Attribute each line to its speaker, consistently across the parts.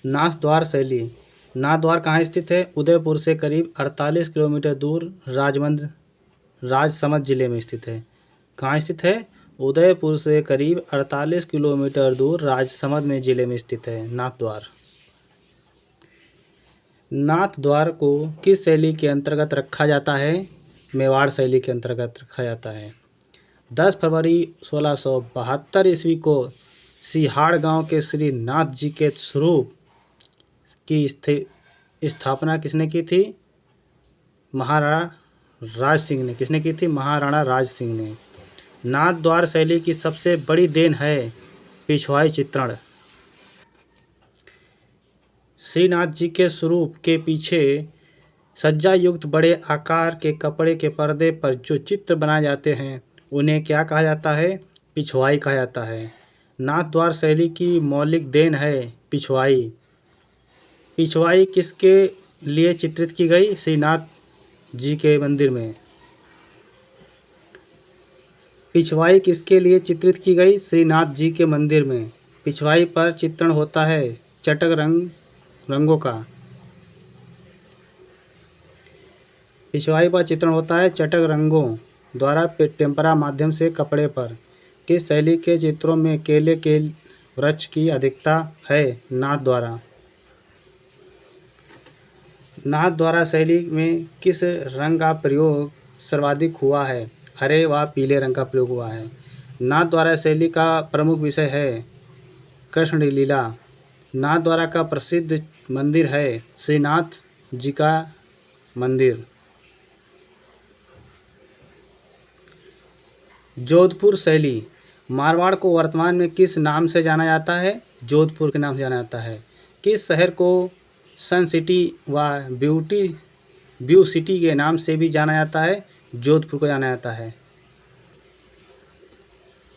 Speaker 1: नाथद्वार शैली। नाथद्वार कहाँ स्थित है? उदयपुर से करीब 48 किलोमीटर दूर राजसमंद जिले में स्थित है। कहाँ स्थित है? उदयपुर से करीब 48 किलोमीटर दूर राजसमंद में जिले में स्थित है नाथद्वार। नाथद्वार को किस शैली के अंतर्गत रखा जाता है? मेवाड़ शैली के अंतर्गत रखा जाता है। 10 फरवरी 1672 ईस्वी को सिहाड़ गांव के श्री नाथ जी के स्वरूप की स्थापना किसने की थी? महाराणा राज सिंह ने। किसने की थी? महाराणा राज सिंह ने। नाथद्वार शैली की सबसे बड़ी देन है पिछवाई चित्रण। श्रीनाथ जी के स्वरूप के पीछे सज्जा युक्त बड़े आकार के कपड़े के पर्दे पर जो चित्र बनाए जाते हैं उन्हें क्या कहा जाता है? पिछवाई कहा जाता है। नाथद्वार शैली की मौलिक देन है पिछवाई। पिछवाई किसके लिए चित्रित की गई? श्रीनाथ जी के मंदिर में। पिछवाई किसके लिए चित्रित की गई? श्रीनाथ जी के मंदिर में। पिछवाई पर चित्रण होता है चटक रंगों का। पिछवाई पर चित्रण होता है चटक रंगों द्वारा टेम्परा माध्यम से कपड़े पर। किस शैली के चित्रों में केले के वृक्ष की अधिकता है? नाथद्वारा। नाथद्वारा शैली में किस रंग का प्रयोग सर्वाधिक हुआ है? हरे व पीले रंग का प्रयोग हुआ है। नाथद्वारा शैली का प्रमुख विषय है कृष्ण लीला। नाथद्वारा का प्रसिद्ध मंदिर है श्रीनाथ जी का मंदिर। जोधपुर शैली। मारवाड़ को वर्तमान में किस नाम से जाना जाता है? जोधपुर के नाम से जाना जाता है। किस शहर को सन सिटी व ब्यू सिटी के नाम से भी जाना जाता है? जोधपुर को जाना जाता है।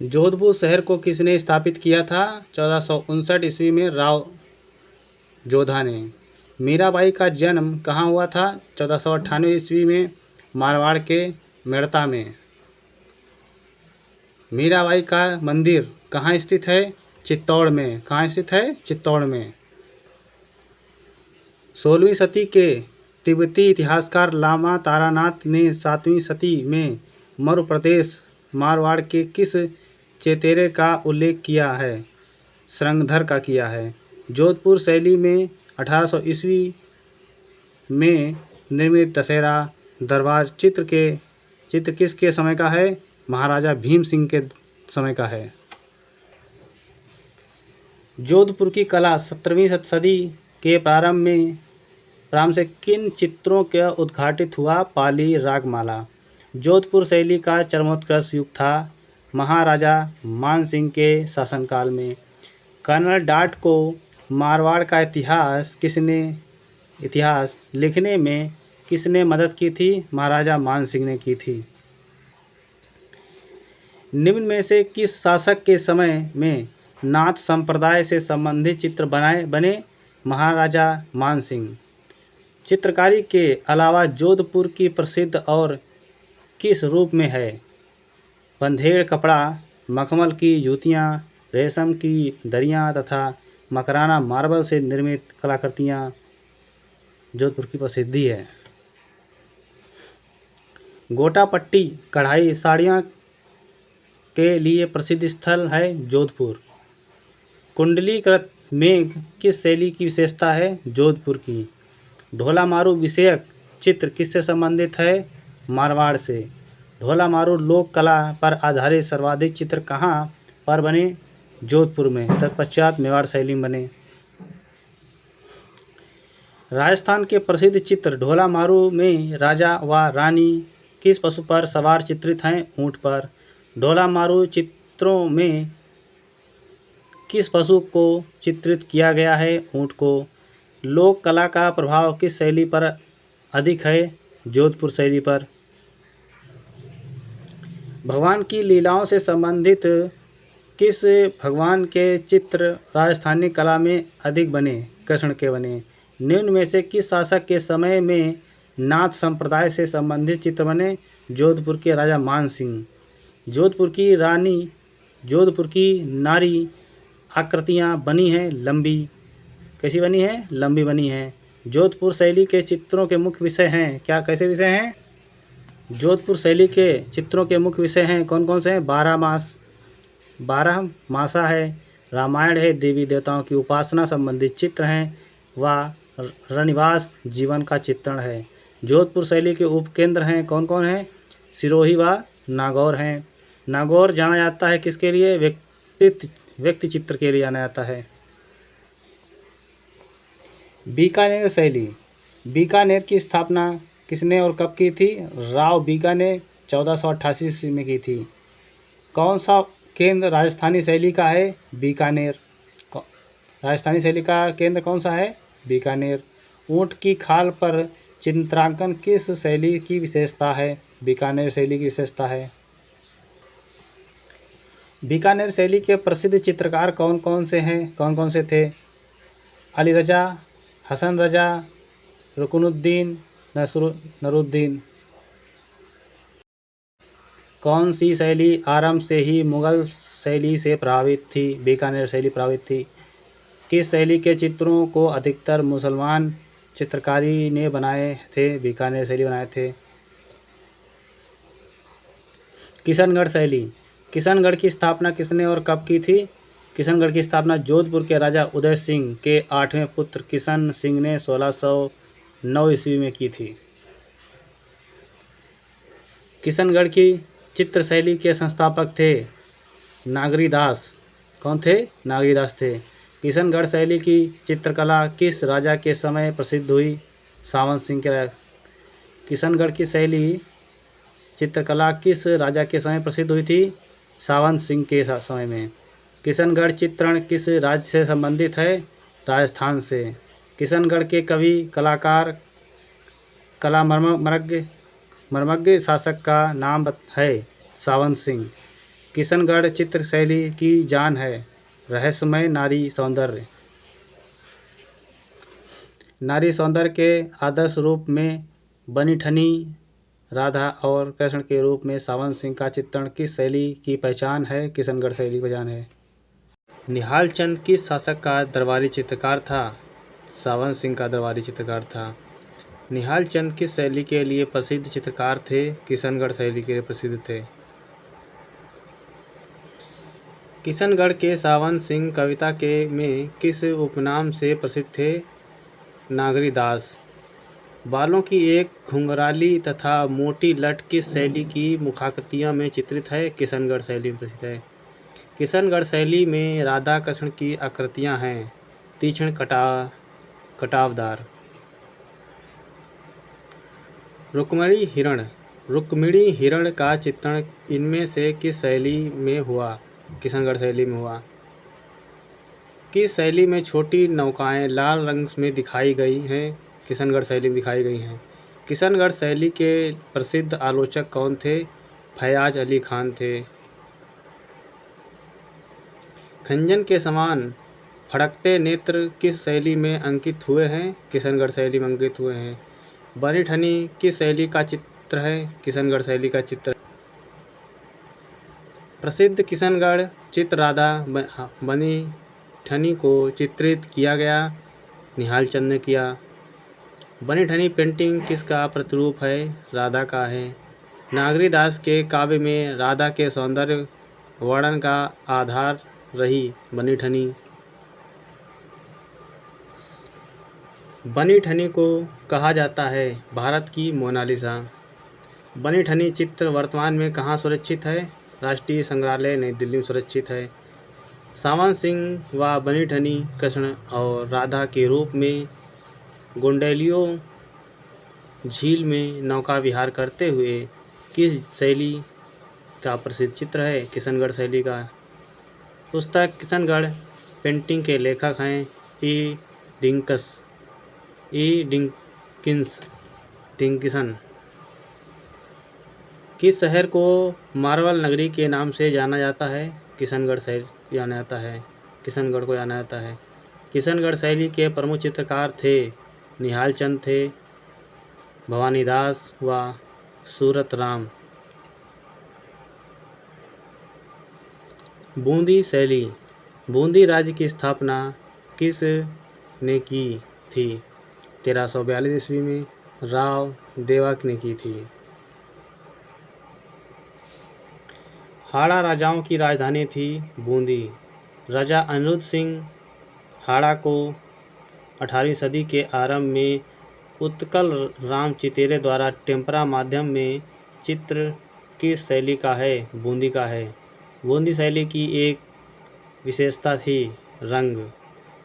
Speaker 1: जोधपुर शहर को किसने स्थापित किया था? 1459 ईस्वी में राव जोधा ने। मीराबाई का जन्म कहाँ हुआ था? 1498 ईस्वी में मारवाड़ के मेड़ता में। मीराबाई का मंदिर कहाँ स्थित है? चित्तौड़ में। कहाँ स्थित है? चित्तौड़ में। 16वीं सदी के तिब्बती इतिहासकार लामा तारानाथ ने 7वीं सदी में मध्य प्रदेश मारवाड़ के किस चेतेरे का उल्लेख किया है? श्रृंगधर का किया है। जोधपुर शैली में 1800 ईस्वी में निर्मित दशहरा दरबार चित्र किसके समय का है? महाराजा भीम सिंह के समय का है। जोधपुर की कला 17वीं सदी के प्रारंभ से किन चित्रों का उद्घाटित हुआ? पाली रागमाला। जोधपुर शैली का चरमोत्कर्ष युग था महाराजा मानसिंह के शासनकाल में। कर्नल डाट को मारवाड़ का इतिहास लिखने में किसने मदद की थी? महाराजा मानसिंह ने की थी। निम्न में से किस शासक के समय में नाथ संप्रदाय से संबंधित चित्र बने? महाराजा मानसिंह। चित्रकारी के अलावा जोधपुर की प्रसिद्ध और किस रूप में है? बंधेड़ कपड़ा, मखमल की जूतियाँ, रेशम की दरियाँ तथा मकराना मार्बल से निर्मित कलाकृतियाँ जोधपुर की प्रसिद्धि है। गोटापट्टी कढ़ाई साड़ियाँ के लिए प्रसिद्ध स्थल है जोधपुर। कुंडलीकृत मेघ किस शैली की विशेषता है? जोधपुर की। ढोला मारू विषयक चित्र किससे संबंधित है? मारवाड़ से। ढोला मारू लोक कला पर आधारित सर्वाधिक चित्र कहाँ पर बने? जोधपुर में। तत्पश्चात मेवाड़ शैली में बने। राजस्थान के प्रसिद्ध चित्र ढोला मारू में राजा व रानी किस पशु पर सवार चित्रित हैं? ऊँट पर। ढोला मारू चित्रों में किस पशु को चित्रित किया गया है? ऊँट को। लोक कला का प्रभाव किस शैली पर अधिक है? जोधपुर शैली पर। भगवान की लीलाओं से संबंधित किस भगवान के चित्र राजस्थानी कला में अधिक बने? कृष्ण के बने। निम्न में से किस शासक के समय में नाथ संप्रदाय से संबंधित चित्र बने? जोधपुर के राजा मान सिंह। जोधपुर की नारी आकृतियाँ बनी हैं लंबी कैसी बनी है? लंबी बनी है। जोधपुर शैली के चित्रों के मुख्य विषय हैं, क्या कैसे विषय हैं? जोधपुर शैली के चित्रों के मुख्य विषय हैं, कौन कौन से हैं? 12 मासा है, रामायण है, देवी देवताओं की उपासना संबंधित चित्र हैं, व रनिवास जीवन का चित्रण है। जोधपुर शैली के उपकेंद्र हैं, कौन कौन हैं? सिरोही व नागौर हैं। नागौर जाना जाता है किसके लिए? व्यक्ति चित्र के लिए जाना जाता है। बीकानेर शैली, बीकानेर की स्थापना किसने और कब की थी? राव बीका ने 1488 ईस्वी में की थी। कौन सा केंद्र राजस्थानी शैली का है? बीकानेर। राजस्थानी शैली का केंद्र कौन सा है? बीकानेर। ऊँट की खाल पर चित्रांकन किस शैली की विशेषता है? बीकानेर शैली की विशेषता है। बीकानेर शैली के प्रसिद्ध चित्रकार कौन कौन से हैं, कौन कौन से थे? अली रजा, हसन रजा, रुकनुद्दीन, नसरुद्दीन। कौन सी शैली आरंभ से ही मुगल शैली से प्रभावित थी? बीकानेर शैली प्रभावित थी। किस शैली के चित्रों को अधिकतर मुसलमान चित्रकारी ने बनाए थे? बीकानेर शैली बनाए थे। किशनगढ़ शैली, किशनगढ़ की स्थापना किसने और कब की थी? किशनगढ़ की स्थापना जोधपुर के राजा उदय सिंह के 8वें पुत्र किशन सिंह ने 1609 ईस्वी में की थी। किशनगढ़ की चित्र शैली के संस्थापक थे नागरीदास। कौन थे? नागरीदास थे। किशनगढ़ शैली की चित्रकला किस राजा के समय प्रसिद्ध हुई? सावन सिंह के। किशनगढ़ की शैली चित्रकला किस राजा के समय प्रसिद्ध हुई थी? सावन सिंह के समय में। किशनगढ़ चित्रण किस राज्य से संबंधित है? राजस्थान से। किशनगढ़ के कवि कलाकार कला मर्मज्ञ शासक का नाम है सावन सिंह। किशनगढ़ चित्र शैली की जान है रहस्यमय नारी सौंदर्य। नारी सौंदर्य के आदर्श रूप में बनी ठनी राधा और कृष्ण के रूप में सावन सिंह का चित्रण किस शैली की पहचान है? किशनगढ़ शैली की पहचान है। निहाल चंद किस शासक का दरबारी चित्रकार था? सावन सिंह का दरबारी चित्रकार था। निहाल चंद किस शैली के लिए प्रसिद्ध चित्रकार थे? किशनगढ़ शैली के लिए प्रसिद्ध थे। किशनगढ़ के सावन सिंह कविता के में किस उपनाम से प्रसिद्ध थे? नागरीदास। बालों की एक घुंघराली तथा मोटी लट किस शैली की मुखाकृतियों में चित्रित है? किशनगढ़ शैली में प्रसिद्ध है। किशनगढ़ शैली में राधा कृष्ण की आकृतियां हैं तीक्ष्ण कटावदार। रुक्मिणी हिरण का चित्रण इनमें से किस शैली में हुआ? किशनगढ़ शैली में हुआ। किस शैली में छोटी नौकाएं लाल रंग में दिखाई गई हैं? किशनगढ़ शैली में दिखाई गई हैं। किशनगढ़ शैली के प्रसिद्ध आलोचक कौन थे? फयाज अली खान थे। खंजन के समान फड़कते नेत्र किस शैली में अंकित हुए हैं? किशनगढ़ शैली में अंकित हुए हैं। बनी ठनी किस शैली का चित्र है? किशनगढ़ शैली का चित्र। प्रसिद्ध किशनगढ़ चित्र राधा बनी ठनी को चित्रित किया गया निहाल चंद ने किया। बनी ठनी पेंटिंग किसका प्रतिरूप है? राधा का है। नागरीदास के काव्य में राधा के सौंदर्य वर्णन का आधार रही बनी ठनी। बनी ठनी को कहा जाता है भारत की मोनालिसा। बनी ठनी चित्र वर्तमान में कहाँ सुरक्षित है? राष्ट्रीय संग्रहालय नई दिल्ली में सुरक्षित है। सावन सिंह व बनी ठनी कृष्ण और राधा के रूप में गोंडेलियो झील में नौका विहार करते हुए किस शैली का प्रसिद्ध चित्र है? किशनगढ़ शैली का। पुस्तक किशनगढ़ पेंटिंग के लेखक हैं ई डिंकिंसन। किस शहर को मार्बल नगरी के नाम से जाना जाता है? किशनगढ़ शैली जाना जाता है। किशनगढ़ को जाना जाता है। किशनगढ़ शैली के प्रमुख चित्रकार थे निहाल चंद थे, भवानीदास व सूरत राम। बूंदी शैली, बूंदी राज्य की स्थापना किस ने की थी? 1342 ईस्वी में राव देवक ने की थी। हाड़ा राजाओं की राजधानी थी बूंदी। राजा अनिरुद्ध सिंह हाड़ा को 18वीं सदी के आरंभ में उत्कल राम चितेरे द्वारा टेम्परा माध्यम में चित्र किस शैली का है? बूंदी का है। बूंदी शैली की एक विशेषता थी रंग।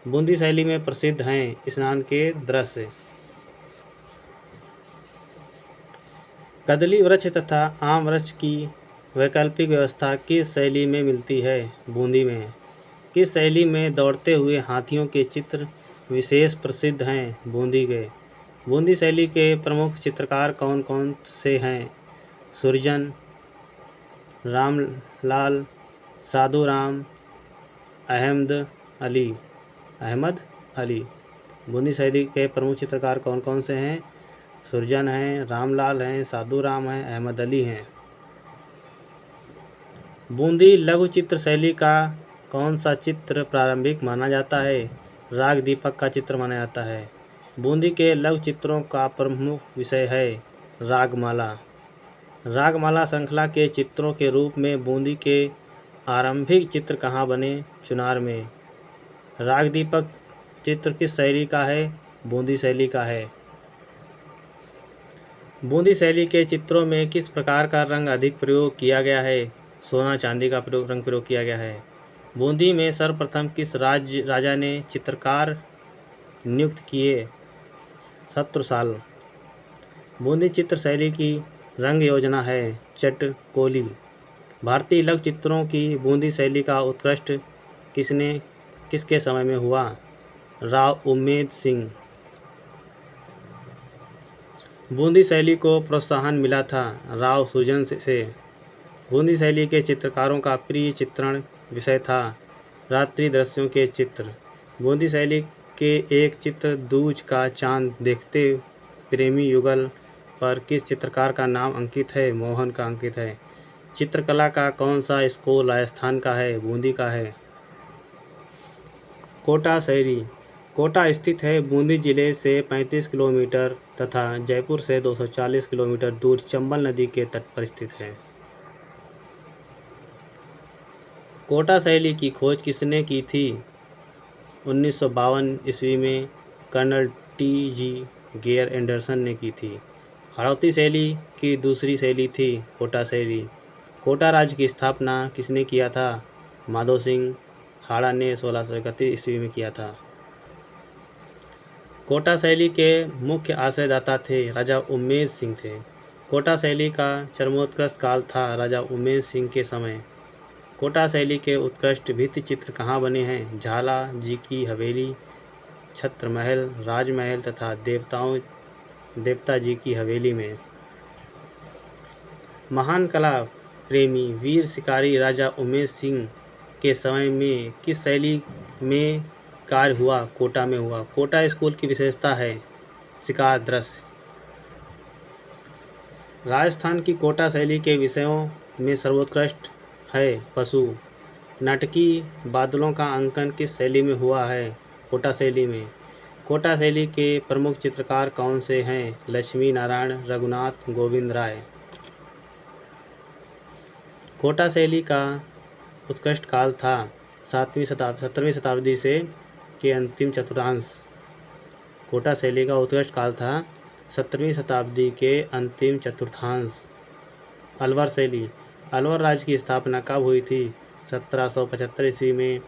Speaker 1: बूंदी शैली में प्रसिद्ध हैं स्नान के दृश्य। कदली वृक्ष तथा आम वृक्ष की वैकल्पिक व्यवस्था किस शैली में मिलती है? बूंदी में। किस शैली में दौड़ते हुए हाथियों के चित्र विशेष प्रसिद्ध हैं? बूंदी के। बूंदी शैली के प्रमुख चित्रकार कौन कौन से हैं? सुरजन, रामलाल, साधु राम, अहमद अली। बूंदी शैली के प्रमुख चित्रकार कौन कौन से हैं? सुरजन हैं, रामलाल हैं, साधु राम हैं, अहमद अली हैं। बूंदी लघु चित्र शैली का कौन सा चित्र प्रारंभिक माना जाता है? राग दीपक का चित्र माना जाता है। बूंदी के लघु चित्रों का प्रमुख विषय है रागमाला। रागमाला श्रृंखला के चित्रों के रूप में बूंदी के आरंभिक चित्र कहाँ बने? चुनार में। राग दीपक चित्र किस शैली का है? बूंदी शैली का है। बूंदी शैली के चित्रों में किस प्रकार का रंग अधिक प्रयोग किया गया है? सोना चांदी का रंग प्रयोग किया गया है। बूंदी में सर्वप्रथम किस राजा ने चित्रकार नियुक्त किए? शत्रुसाल। बूंदी चित्र शैली की रंग योजना है चटकोली। भारतीय लघु चित्रों की बूंदी शैली का उत्कृष्ट किसके समय में हुआ? राव उम्मेद सिंह। बूंदी शैली को प्रोत्साहन मिला था राव सुरजन से। बूंदी शैली के चित्रकारों का प्रिय चित्रण विषय था रात्रि दृश्यों के चित्र। बूंदी शैली के एक चित्र दूज का चांद देखते प्रेमी युगल पर किस चित्रकार का नाम अंकित है? मोहन का अंकित है। चित्रकला का कौन सा स्कूल राजस्थान का है? बूंदी का है। कोटा शैली। कोटा स्थित है बूंदी जिले से 35 किलोमीटर तथा जयपुर से 240 किलोमीटर दूर चंबल नदी के तट पर स्थित है। कोटा शैली की खोज किसने की थी? 1952 ईस्वी में कर्नल टी.जी. गेयर एंडरसन ने की थी। हाड़ौती शैली की दूसरी शैली थी कोटा शैली। कोटा राज्य की स्थापना किसने किया था? माधो सिंह हाड़ा ने 1631 ईस्वी में किया था। कोटा शैली के मुख्य आश्रयदाता थे राजा उम्मेद सिंह थे। कोटा शैली का चरमोत्कर्ष काल था राजा उम्मेद सिंह के समय। कोटा शैली के उत्कृष्ट भित्ति चित्र कहाँ बने हैं? झाला जी की हवेली, छत्र महल, राजमहल तथा देवता जी की हवेली में। महान कला प्रेमी वीर शिकारी राजा उमेद सिंह के समय में किस शैली में कार्य हुआ? कोटा में हुआ। कोटा स्कूल की विशेषता है शिकार दृश्य। राजस्थान की कोटा शैली के विषयों में सर्वोत्कृष्ट है पशु। नाटकी बादलों का अंकन किस शैली में हुआ है? कोटा शैली में। कोटा शैली के प्रमुख चित्रकार कौन से हैं? लक्ष्मी नारायण, रघुनाथ, गोविंद राय। कोटा शैली का उत्कृष्ट काल था 17वीं शताब्दी से के अंतिम चतुर्थांश। कोटा शैली का उत्कृष्ट काल था 17वीं शताब्दी के अंतिम चतुर्थांश। अलवर शैली। अलवर राज्य की स्थापना कब हुई थी? 1775 ईस्वी में।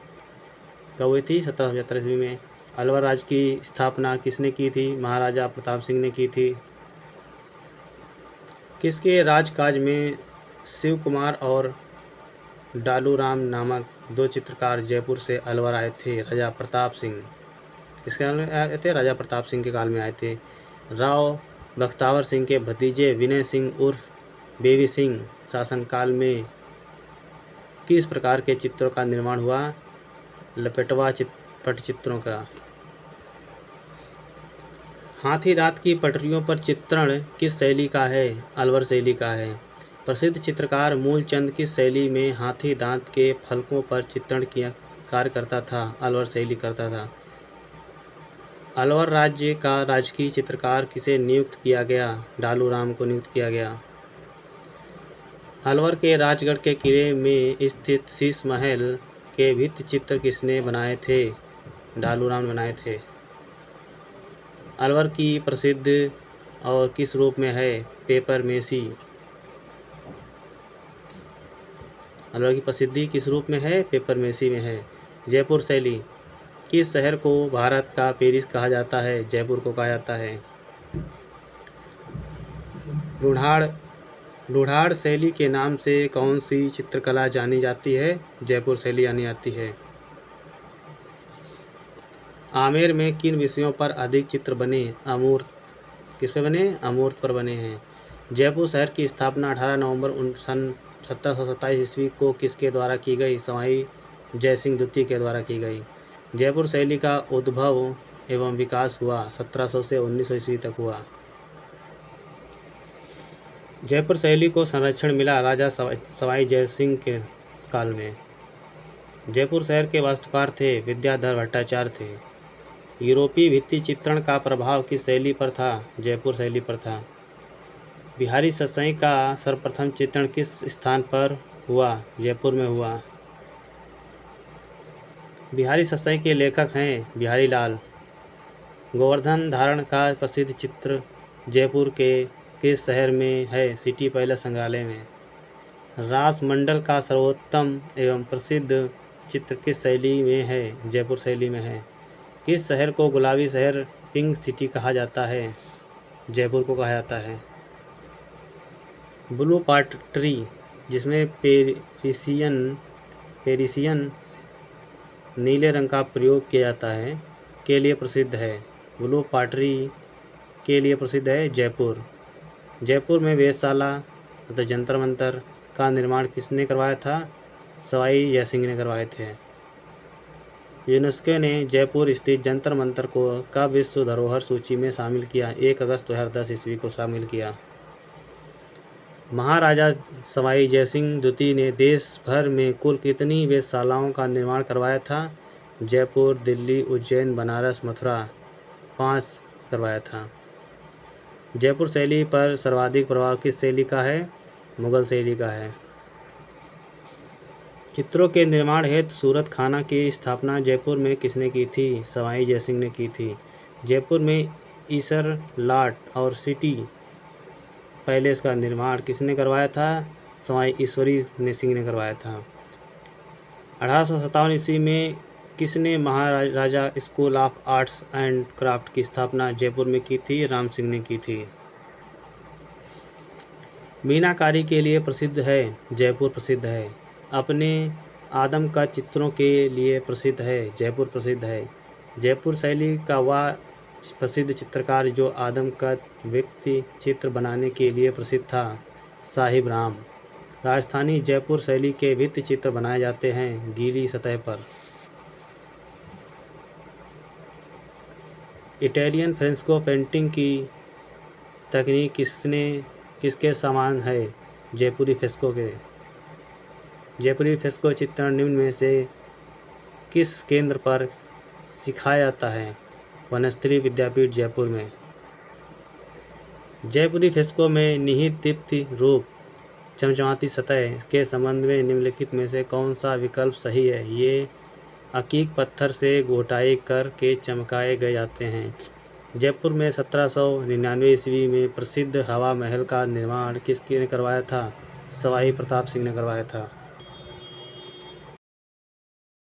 Speaker 1: कब हुई थी? 1775 ईस्वी में। अलवर राज्य की स्थापना किसने की थी? महाराजा प्रताप सिंह ने की थी। किसके राजकाज में शिव कुमार और डालू राम नामक दो चित्रकार जयपुर से अलवर आए थे? राजा प्रताप सिंह। किसके काल में आए थे? राजा प्रताप सिंह के काल में आए थे। राव बख्तावर सिंह के भतीजे विनय सिंह उर्फ बेबी सिंह शासनकाल में किस प्रकार के चित्रों का निर्माण हुआ? लपेटवा पटचित्रों का। हाथी दांत की पटरियों पर चित्रण किस शैली का है? अलवर शैली का है। प्रसिद्ध चित्रकार मूलचंद किस शैली में हाथी दांत के फलकों पर चित्रण किया कार्य करता था? अलवर शैली करता था। अलवर राज्य का राजकीय चित्रकार किसे नियुक्त किया गया? ढालू राम को नियुक्त किया गया। अलवर के राजगढ़ के किले में स्थित शीश महल के भित्ति चित्र किसने बनाए थे? ढालू राम ने बनाए थे। अलवर की प्रसिद्ध और किस रूप में है? Paper Messi. अलवर की प्रसिद्धि किस रूप में है? पेपर मेसी में है। जयपुर शैली किस शहर को भारत का पेरिस कहा जाता है? जयपुर को कहा जाता है। लुढ़ाड़ शैली के नाम से कौन सी चित्रकला जानी जाती है? जयपुर शैली जानी जाती है। आमेर में किन विषयों पर अधिक चित्र बने? अमूर्त। किस पे बने? अमूर्त पर बने हैं। जयपुर शहर की स्थापना 18 नवंबर सन 1727 ईस्वी को किसके द्वारा की गई? सवाई जयसिंह द्वितीय के द्वारा की गई। जयपुर शैली का उद्भव एवं विकास हुआ 1700 से 1900 ईस्वी तक हुआ। जयपुर शैली को संरक्षण मिला राजा सवाई जयसिंह के काल में। जयपुर शहर के वास्तुकार थे विद्याधर भट्टाचार्य थे। यूरोपीय भित्ति चित्रण का प्रभाव किस शैली पर था? जयपुर शैली पर था। बिहारी सतसई का सर्वप्रथम चित्रण किस स्थान पर हुआ? जयपुर में हुआ। बिहारी सतसई के लेखक हैं बिहारी लाल। गोवर्धन धारण का प्रसिद्ध चित्र जयपुर के किस शहर में है? सिटी पैलेस संग्रहालय में। रास मंडल का सर्वोत्तम एवं प्रसिद्ध चित्र किस शैली में है? जयपुर शैली में है। किस शहर को गुलाबी शहर पिंक सिटी कहा जाता है? जयपुर को कहा जाता है। ब्लू पॉटरी जिसमें पेरिसियन नीले रंग का प्रयोग किया जाता है के लिए प्रसिद्ध है। ब्लू पॉटरी के लिए प्रसिद्ध है जयपुर। जयपुर में वेधशाला तथा जंतर मंतर का निर्माण किसने करवाया था? सवाई जयसिंह ने करवाए थे। यूनेस्को ने जयपुर स्थित जंतर मंतर को कब विश्व धरोहर सूची में शामिल किया? 1 अगस्त 2010 ईस्वी को शामिल किया। महाराजा सवाई जयसिंह द्वितीय ने देश भर में कुल कितनी वेधशालाओं का निर्माण करवाया था? जयपुर, दिल्ली, उज्जैन, बनारस, मथुरा 5 करवाया था। जयपुर शैली पर सर्वाधिक प्रभाव किस शैली का है? मुगल शैली का है। चित्रों के निर्माण हेतु सूरत खाना की स्थापना जयपुर में किसने की थी? सवाई जयसिंह ने की थी। जयपुर में ईसर लाट और सिटी पैलेस का निर्माण किसने करवाया था? सवाई ईश्वरी सिंह ने करवाया था। 1857 ईस्वी में किसने Maharaja school of arts and craft की स्थापना जयपुर में की थी? राम सिंह ने की थी। मीनाकारी के लिए प्रसिद्ध है? जयपुर प्रसिद्ध है। अपने आदम का चित्रों के लिए प्रसिद्ध है? जयपुर प्रसिद्ध है। जयपुर शैली का वह प्रसिद्ध चित्रकार जो आदम का व्यक्ति चित्र बनाने के लिए प्रसिद्ध था? साहिब राम। राजस्थानी जयपुर शैली के भित्ति चित्र बनाए जाते हैं गीली सतह पर। इटालियन फ्रेस्को पेंटिंग की तकनीक किसके समान है? जयपुरी फ्रेस्को के। जयपुरी फ्रेस्को चित्रण निम्न में से किस केंद्र पर सिखाया जाता है? वनस्थली विद्यापीठ जयपुर में। जयपुरी फ्रेस्को में निहित दीप्ति रूप चमचमाती सतह के संबंध में निम्नलिखित में से कौन सा विकल्प सही है? ये अकीक पत्थर से घोटाई करके चमकाए गए जाते हैं। जयपुर में 1799 ईस्वी में प्रसिद्ध हवा महल का निर्माण किसने करवाया था? सवाई प्रताप सिंह ने करवाया था।